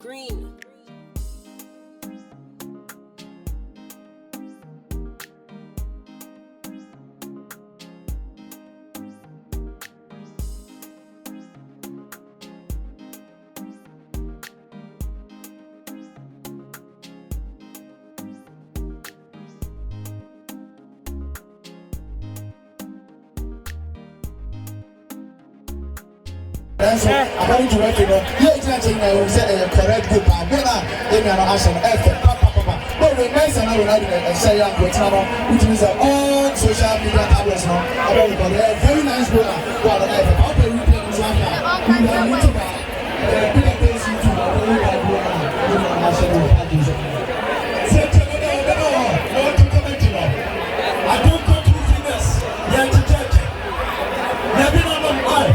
Green. So, according to what you know, you're correct group. I'm but when nice and I will say, which means all social media outlets now, very nice book. Well, I'll pay you I don't go to fitness. Yeah, to church. Never know why.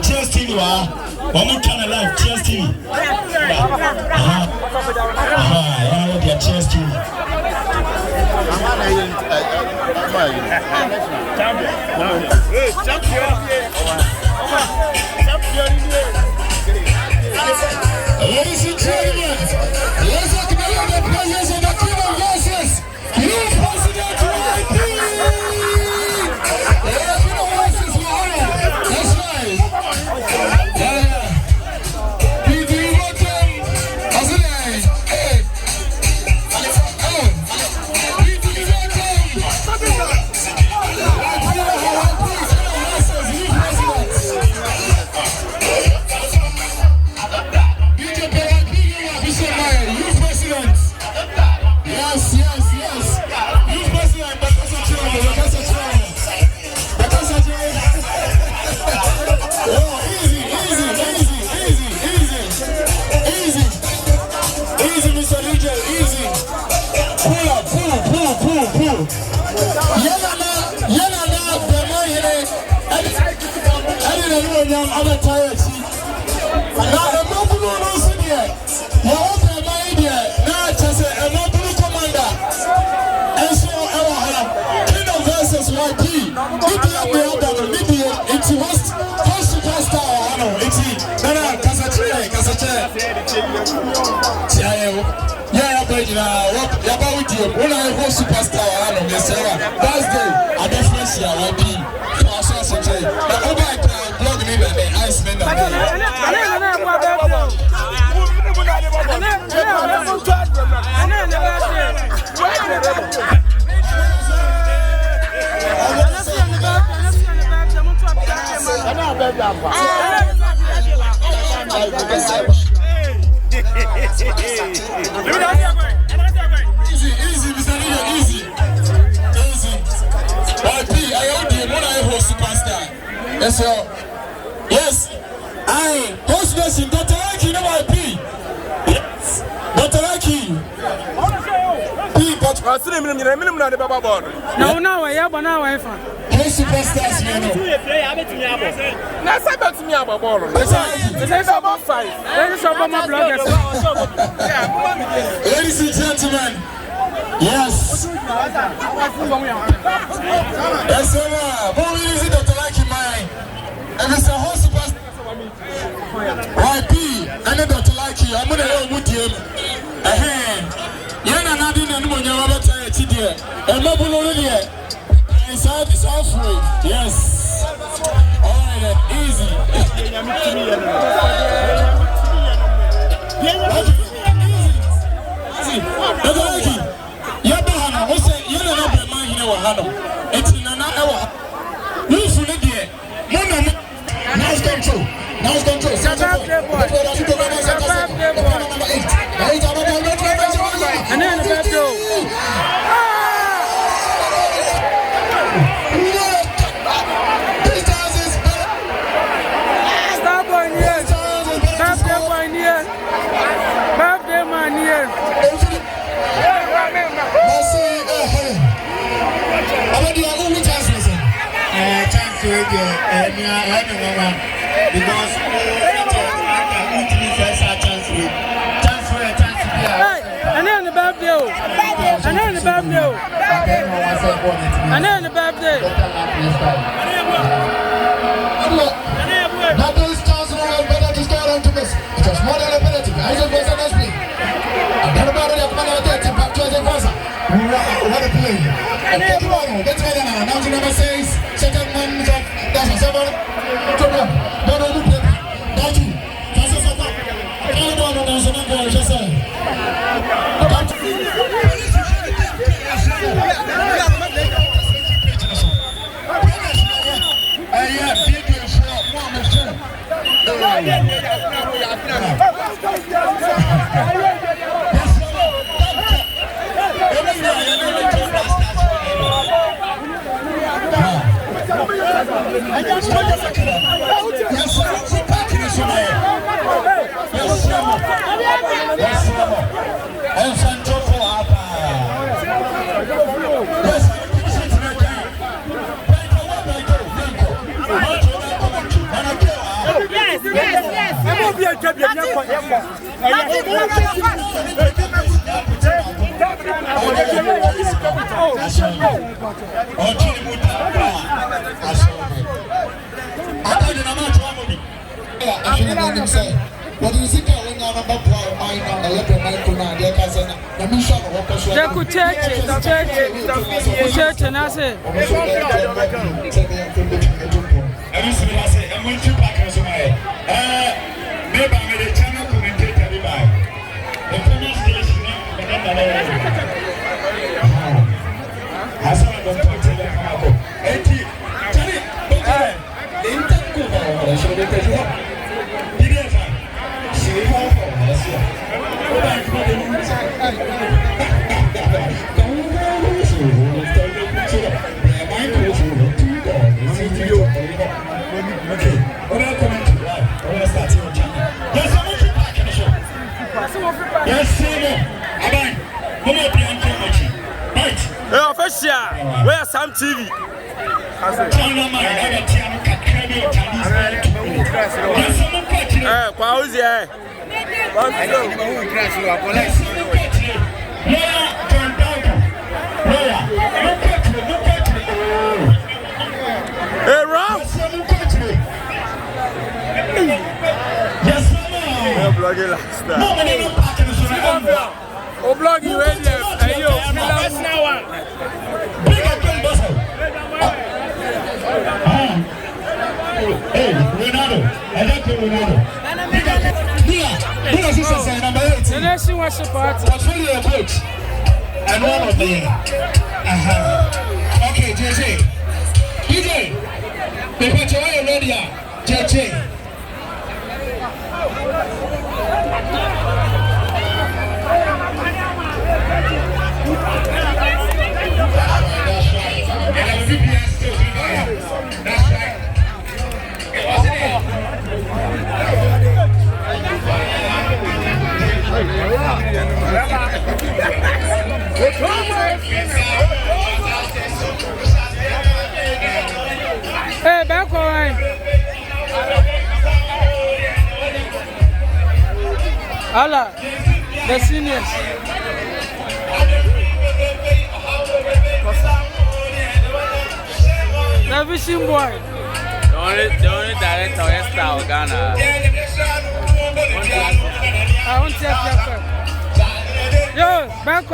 Cheers TV, one channel live, Cheers TV. Cheers TV. Ladies and gentlemen, let's acknowledge the presence of the Koo.Vals. President YP. That's right. Anyam other tired. Now the mobile no see there. You open my idea. Now just a mobile commander. And so Koo.Vals YP. It's first superstar. It's Nana Kasache. Yeah, but with you. When I was superstar, that's the difference here. YP. Blog me by the ice man. Easy, Mr. Leader, easy. YP, I owe you when I was superstar. Yes, I host in Dr. Aki, no YP. Yes, Dr. Aki. But I see him in the minimum of the Baba board. No, I have an hour. Hey, superstars, man. That's about me about ball. It's about 5. Ladies and gentlemen. Yes. Yes, sir. Who is it, Dr. Aki, mine? And it's a whole superstar. YP, and Dr. Aki, I'm going to go with you. Yana Nadine and Munyama Tidia, and Mobile here. It's all free. Yes. All right, easy. Easy. Yabahana, who say you don't have a man in our hand? It's in an hour. You should get here. Now it's control. And then the back door. Because and then the birthday. That is chance better to start on to this. It was more than a penalty. I just was an SP. And then about it, I'm going to get back to the Gaza. What a play. And get one. That's why now number 6, second man, that's a 7. Where's Sam TV? And one of them. Okay, JJ. DJ. The picture where you ready are. JJ. That's right. And I'm VPN still there. That's right. What's Hey, back away. Allah, the seniors. The vision boy. The only director is Ghana. I want to say yo, back.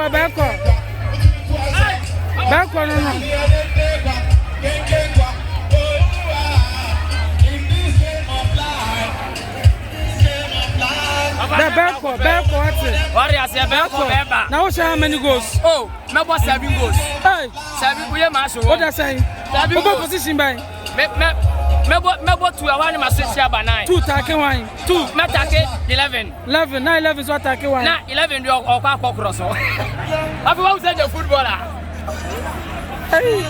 Back. What I say, back. Now, how many goals? Oh, maybe 7 goals. Hey, 7. We are matching. what I say? What position by? Maybe 2. I want my social by 9. 2 tackle one. 2. Me take 11. 11. Now 11 so tackle one. Now 11 you or cross. Have you watched the footballer? Hey.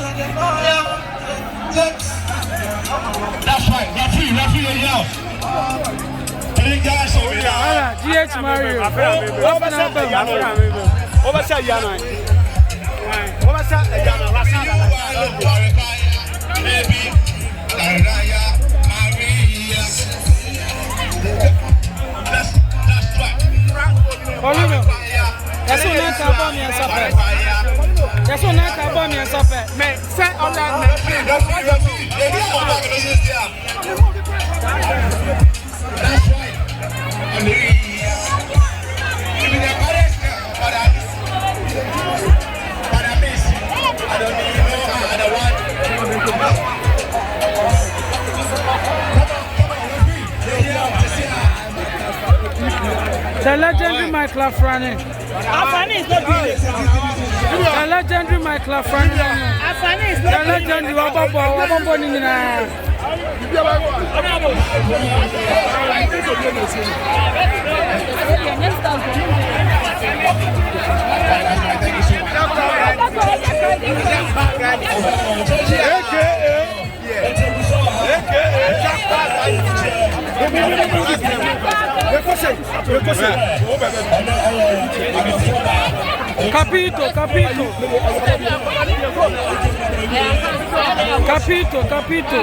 That's right. Referee now. GH Mario. That's what not about me and supper. That's what not about me and supper. Man, say all that. That's right. The legendary Michael Afrani. Afrani is not doing it. The legendary Michael Afrani. Afrani is The not doing it. legendary Wababo Nina. Capito.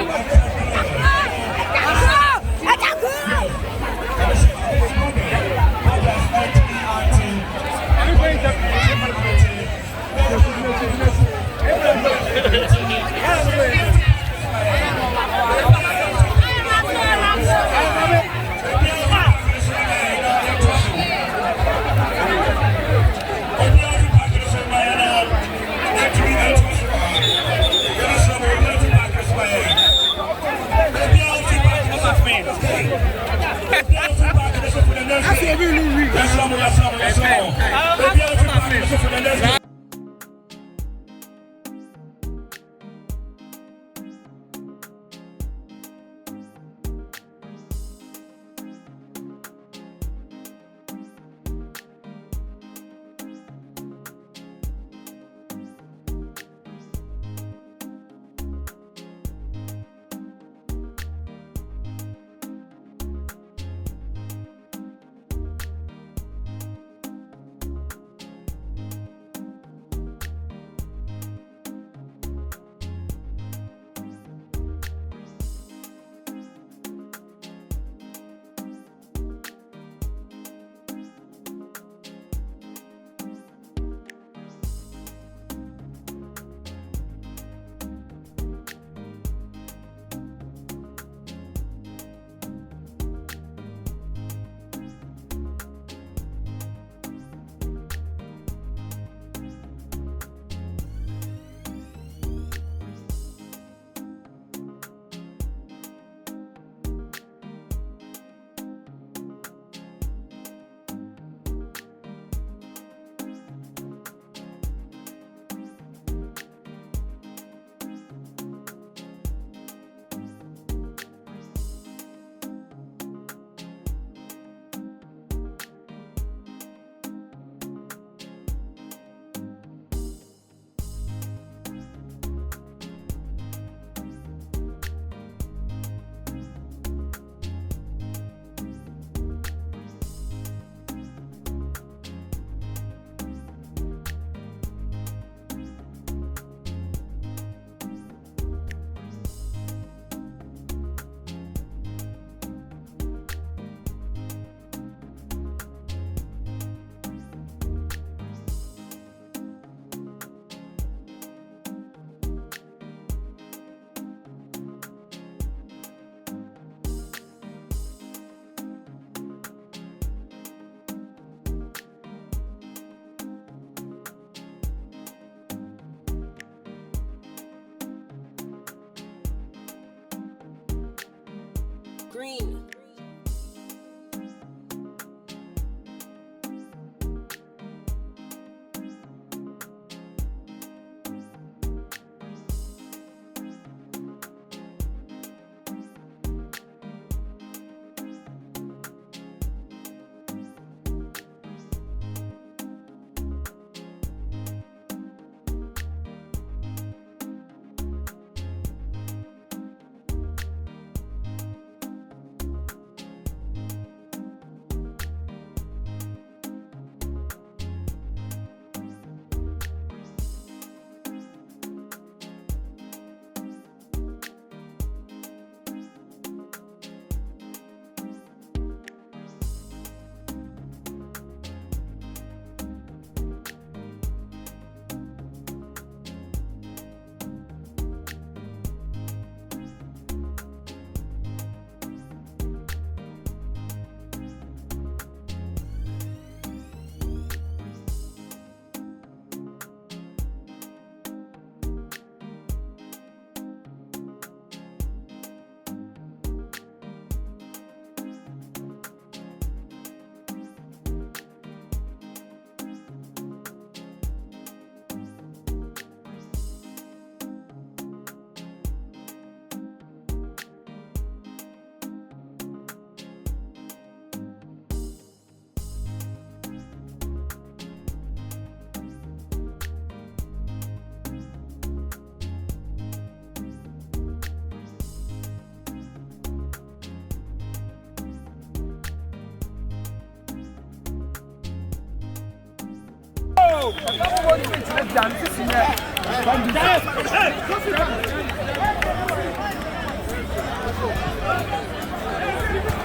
screen.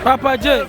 Papa J.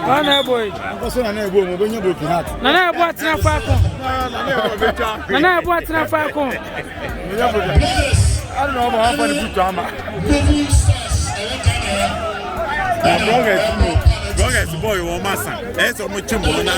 Nana boy. Nko so nana ebo mo benye broken heart. Nana ebo atina fa ko. Nana ebo atina fa ko. I don't know how far the put ama. Long as boy o massa. So much more na.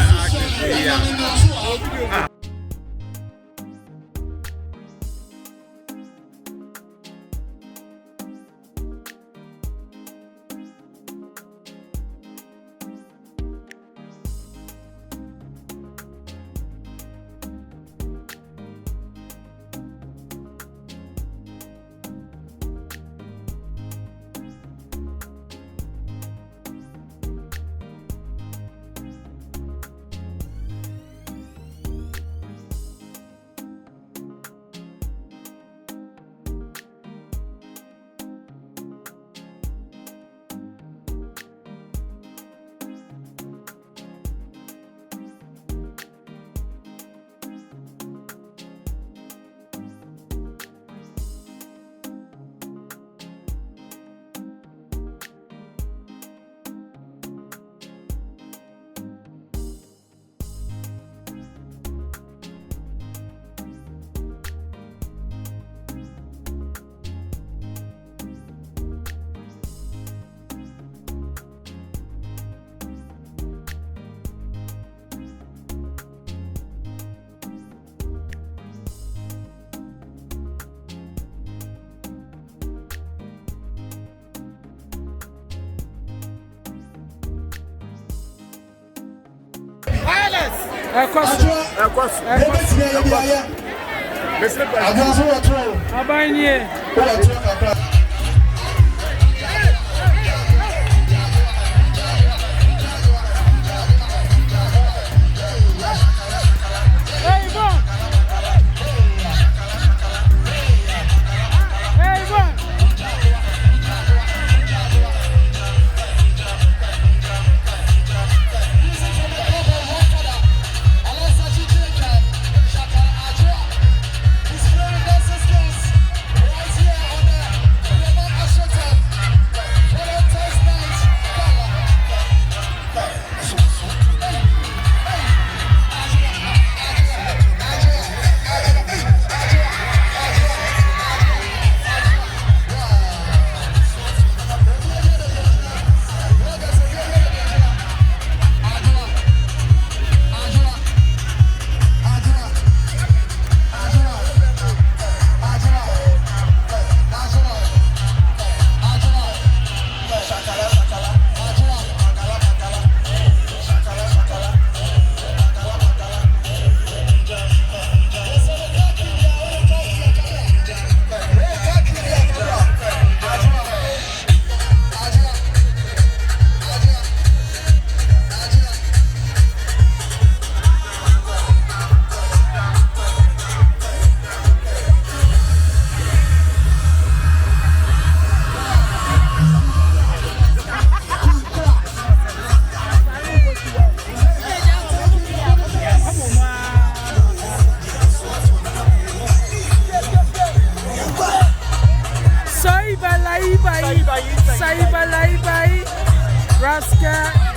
Saiba lai bai, rascal.